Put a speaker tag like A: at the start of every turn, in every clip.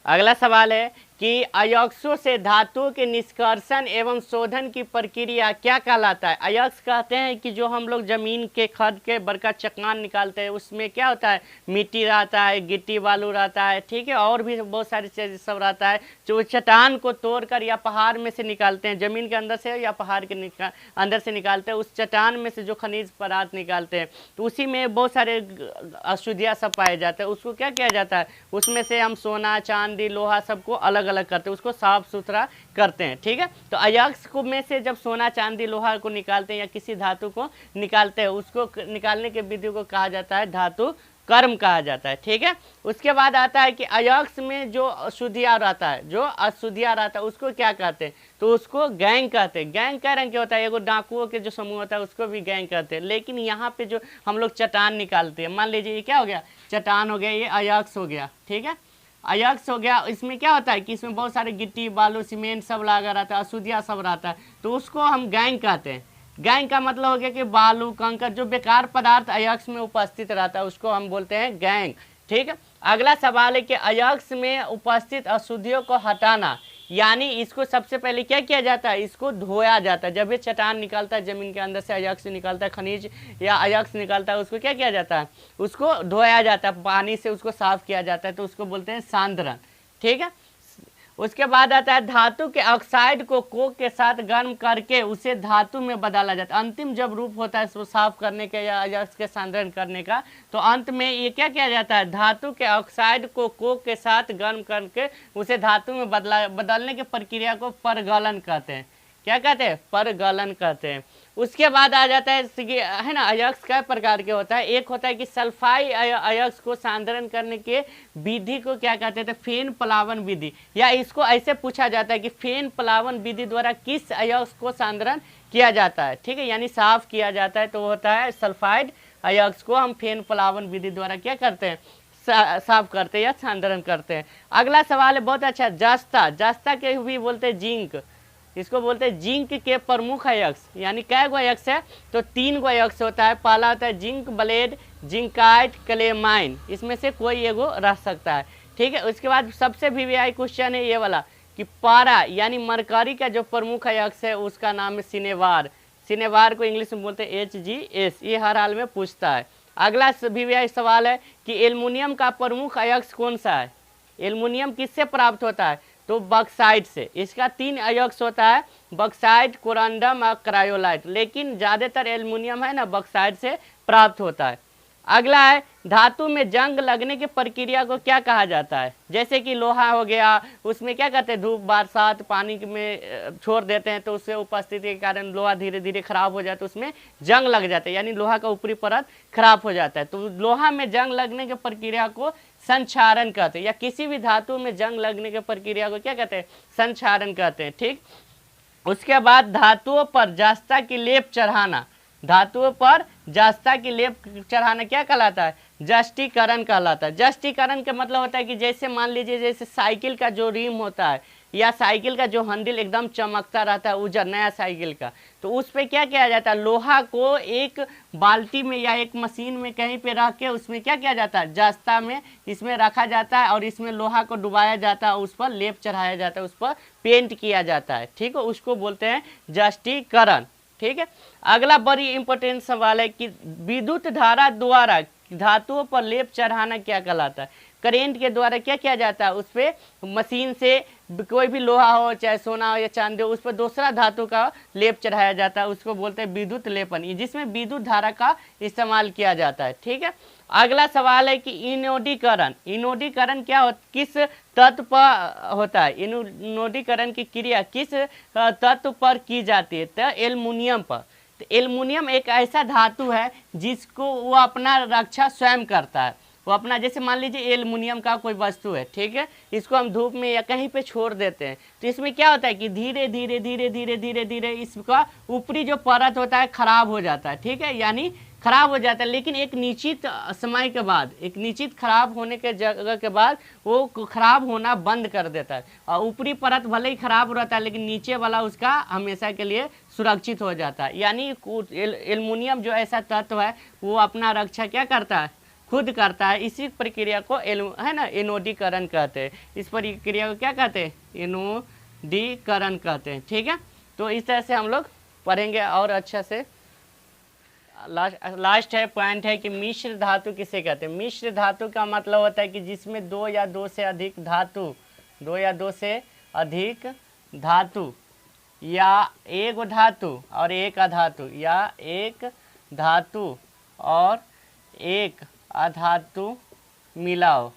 A: अगला सवाल है कि अयस्कों से धातुओं के निष्कर्षण एवं शोधन की प्रक्रिया क्या कहलाता है। अयस्क कहते हैं कि जो हम लोग जमीन के खद के बड़का चट्टान निकालते हैं, उसमें क्या होता है, मिट्टी रहता है, गिट्टी बालू रहता है, ठीक है, और भी बहुत सारी चीज़ सब रहता है, जो चट्टान को तोड़कर या पहाड़ में से निकालते हैं, जमीन के अंदर से या पहाड़ के अंदर से निकालते हैं, उस चट्टान में से जो खनिज पदार्थ निकालते हैं, तो उसी में बहुत सारे अशुद्धियाँ सब पाए जाते हैं। उसको क्या किया जाता है, उसमें से हम सोना चांदी लोहा सबको अलग अलग करते हैं, उसको साफ सुथरा करते हैं, ठीक है। तो अयस्क में से जब सोना चांदी लोहा को निकालते हैं या किसी धातु को निकालते हैं, उसको निकालने के विधि को कहा जाता है धातु कर्म कहा जाता है, ठीक है। उसके बाद आता है कि अयस्क में जो अशुद्धियाँ रहता है, जो अशुद्धियाँ रहता है उसको क्या कहते हैं, तो उसको गैंग कहते हैं। गैंग क्या रंग के होता है, एगो डाकुओं के जो समूह होता है उसको भी गैंग कहते हैं। लेकिन यहाँ पे जो हम लोग चट्टान निकालते हैं, मान लीजिए ये क्या हो गया, चट्टान हो गया, ये अयस्क हो गया, ठीक है, अयस्क हो गया। इसमें क्या होता है कि इसमें बहुत सारे गिट्टी बालू सीमेंट सब लगा रहता है, अशुद्धियाँ सब रहता है, तो उसको हम गैंग कहते हैं। गैंग का मतलब हो गया कि बालू कंकर जो बेकार पदार्थ अयस्क में उपस्थित रहता है उसको हम बोलते हैं गैंग, ठीक है। अगला सवाल है कि अयस्क में उपस्थित अशुद्धियों को हटाना, यानी इसको सबसे पहले क्या किया जाता है, इसको धोया जाता है। जब ये चट्टान निकालता है जमीन के अंदर से, अयस्क निकालता है, खनिज या अयस्क निकालता है, उसको क्या किया जाता है, उसको धोया जाता है, पानी से उसको साफ किया जाता है, तो उसको बोलते हैं सांद्रण, ठीक है। उसके बाद आता है धातु के ऑक्साइड को कोक के साथ गर्म करके उसे धातु में बदला जाता है। अंतिम जब रूप होता है इसको साफ करने के या अयस्क के सांद्रण करने का, तो अंत में ये क्या किया जाता है, धातु के ऑक्साइड को कोक के साथ गर्म करके उसे धातु में बदलने की प्रक्रिया को परगलन कहते हैं। क्या कहते हैं, परगलन कहते हैं। उसके बाद आ जाता है ना, अयस्क कई प्रकार के होता है। एक होता है कि सल्फाई अयस्क को सांद्रण करने के विधि को क्या कहते थे, फेन प्लावन विधि, या इसको ऐसे पूछा जाता है कि फेन प्लावन विधि द्वारा किस अयस्क को सांद्रण किया जाता है, ठीक है, यानी साफ किया जाता है, तो होता है सल्फाइड अयस्क को हम फेन प्लावन विधि द्वारा क्या करते हैं, साफ करते हैं या सांद्रण करते हैं। अगला सवाल है बहुत अच्छा, जस्ता, जस्ता के भी बोलते हैं जिंक, इसको बोलते हैं जिंक के प्रमुख अयस्क, यानी कै गो अयस्क है, तो 3 गो अयस्क होता है। पहला होता है जिंक ब्लेड, जिंकाइट, क्लेमाइन, इसमें से कोई एगो रह सकता है, ठीक है। उसके बाद सबसे वीवीआई क्वेश्चन है ये वाला कि पारा यानी मरकरी का जो प्रमुख अयस्क है उसका नाम है सिनेवार। सिनेवार को इंग्लिश में बोलते हैं HgS, ये हर हाल में पूछता है। अगला वीवीआई सवाल है कि एल्युमिनियम का प्रमुख अयस्क कौन सा है, एल्युमिनियम किससे प्राप्त होता है, तो बक्साइट से। इसका 3 अयस्क होता है, बक्साइट, कोरंडम और क्रायोलाइट, लेकिन ज़्यादातर एल्युमिनियम है ना बक्साइट से प्राप्त होता है। अगला है धातु में जंग लगने की प्रक्रिया को क्या कहा जाता है, जैसे कि लोहा हो गया, उसमें क्या कहते हैं, धूप बरसात पानी में छोड़ देते हैं तो उससे उपस्थिति के कारण लोहा धीरे धीरे खराब हो जाता है, उसमें जंग लग जाता है, यानी लोहा का ऊपरी परत खराब हो जाता है, तो लोहा में जंग लगने की प्रक्रिया को संक्षारण कहते हैं, या किसी भी धातु में जंग लगने की प्रक्रिया को क्या कहते हैं, संक्षारण कहते हैं, ठीक। उसके बाद धातुओं पर जस्ता की लेप चढ़ाना, धातुओं पर जस्ता की लेप चढ़ाना क्या कहलाता है, जस्टीकरण कहलाता है। जस्टीकरण का मतलब होता है कि जैसे मान लीजिए जैसे साइकिल का जो रिम होता है या साइकिल का जो हैंडल एकदम चमकता रहता है उजर नया साइकिल का, तो उस पर क्या किया जाता है, लोहा को एक बाल्टी में या एक मशीन में कहीं पे रख के उसमें क्या किया जाता है, जस्ता में इसमें रखा जाता है और इसमें लोहा को डुबाया जाता है, उस पर लेप चढ़ाया जाता है, उस पर पेंट किया जाता है, ठीक है, उसको बोलते हैं जस्टीकरण, ठीक है। अगला बड़ी इंपॉर्टेंट सवाल है कि विद्युत धारा द्वारा धातुओं पर लेप चढ़ाना क्या कहलाता है। करेंट के द्वारा क्या किया जाता है, उस पर मशीन से कोई भी लोहा हो चाहे सोना हो या चांदी हो, उस पर दूसरा धातु का लेप चढ़ाया जाता है, उसको बोलते हैं विद्युत लेपन, जिसमें विद्युत धारा का इस्तेमाल किया जाता है, ठीक है। अगला सवाल है कि इनोडीकरण, इनोडीकरण क्या हो, किस तत्व पर होता है, इनोडीकरण की क्रिया किस तत्व पर की जाती है, तो एल्युमिनियम पर। तो एल्युमिनियम एक ऐसा धातु है जिसको वो अपना रक्षा स्वयं करता है, वो अपना, जैसे मान लीजिए एल्युमिनियम का कोई वस्तु है, ठीक है, इसको हम धूप में या कहीं पे छोड़ देते हैं, तो इसमें क्या होता है कि धीरे धीरे धीरे धीरे धीरे धीरे इसका ऊपरी जो परत होता है खराब हो जाता है, ठीक है, यानी खराब हो जाता है, लेकिन एक निश्चित समय के बाद, एक निश्चित खराब होने के जगह के बाद वो खराब होना बंद कर देता है, और ऊपरी परत भले ही खराब रहता है लेकिन नीचे वाला उसका हमेशा के लिए सुरक्षित हो जाता है। यानी एल्युमिनियम जो ऐसा तत्व है वो अपना रक्षा क्या करता है, खुद करता है, इसी प्रक्रिया को है ना एनोडीकरण कहते हैं। इस प्रक्रिया को क्या कहते हैं? एनोडीकरण कहते हैं। ठीक है, तो इस तरह से हम लोग पढ़ेंगे और अच्छा से। लास्ट है पॉइंट है कि मिश्र धातु किसे कहते हैं? मिश्र धातु का मतलब होता है कि जिसमें दो या दो से अधिक धातु या एक धातु और एक अधातु या एक धातु और एक अधातु मिलाओ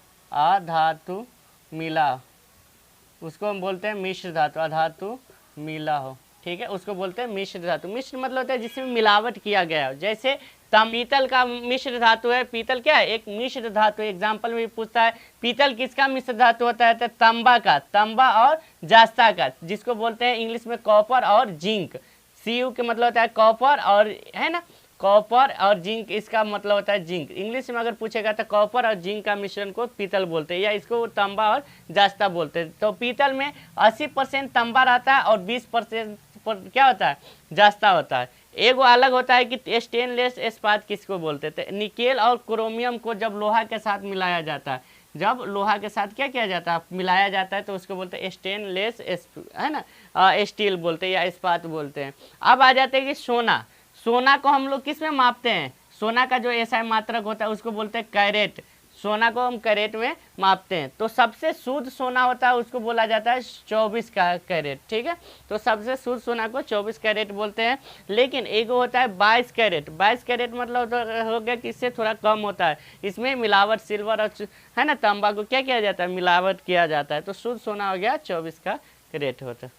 A: उसको हम बोलते हैं मिश्र धातु। अधातु मिला हो, ठीक है, उसको बोलते हैं मिश्र धातु। मिश्र मतलब होता है जिसमें मिलावट किया गया हो। जैसे पीतल का मिश्र धातु है। पीतल क्या है? एक मिश्र धातु। एग्जाम्पल में पूछता है पीतल किसका मिश्र धातु होता है? तो तांबा और जास्ता का, जिसको बोलते हैं इंग्लिश में कॉपर और जिंक। Cu के मतलब होता है कॉपर और, है ना, कॉपर और जिंक, इसका मतलब होता है जिंक। इंग्लिश में अगर पूछेगा तो कॉपर और जिंक का मिश्रण को पीतल बोलते हैं, या इसको तांबा और जास्ता बोलते हैं। तो पीतल में 80% तांबा रहता है और 20% क्या होता है? जास्ता होता है। एगो अलग होता है कि स्टेनलेस इस्पात किसको बोलते थे? निकेल और क्रोमियम को जब लोहा के साथ मिलाया जाता है, जब लोहा के साथ क्या किया जाता है? मिलाया जाता है, तो उसको बोलते हैं स्टेनलेस, है ना, स्टील बोलते हैं या इस्पात बोलते हैं। अब आ जाते हैं कि सोना को हम लोग किस में मापते हैं? सोना का जो ऐसा मात्रक होता है उसको बोलते हैं कैरेट। सोना को हम कैरेट में मापते हैं। तो सबसे शुद्ध सोना होता है उसको बोला जाता है 24 का कैरेट। ठीक है, तो सबसे शुद्ध सोना को 24 कैरेट बोलते हैं। लेकिन एक होता है 22 कैरेट। 22 कैरेट मतलब हो गया कि इससे थोड़ा कम होता है। इसमें मिलावट सिल्वर और, है ना, तांबा को क्या किया जाता है? मिलावट किया जाता है। तो शुद्ध सोना हो गया 24 का कैरेट होता है।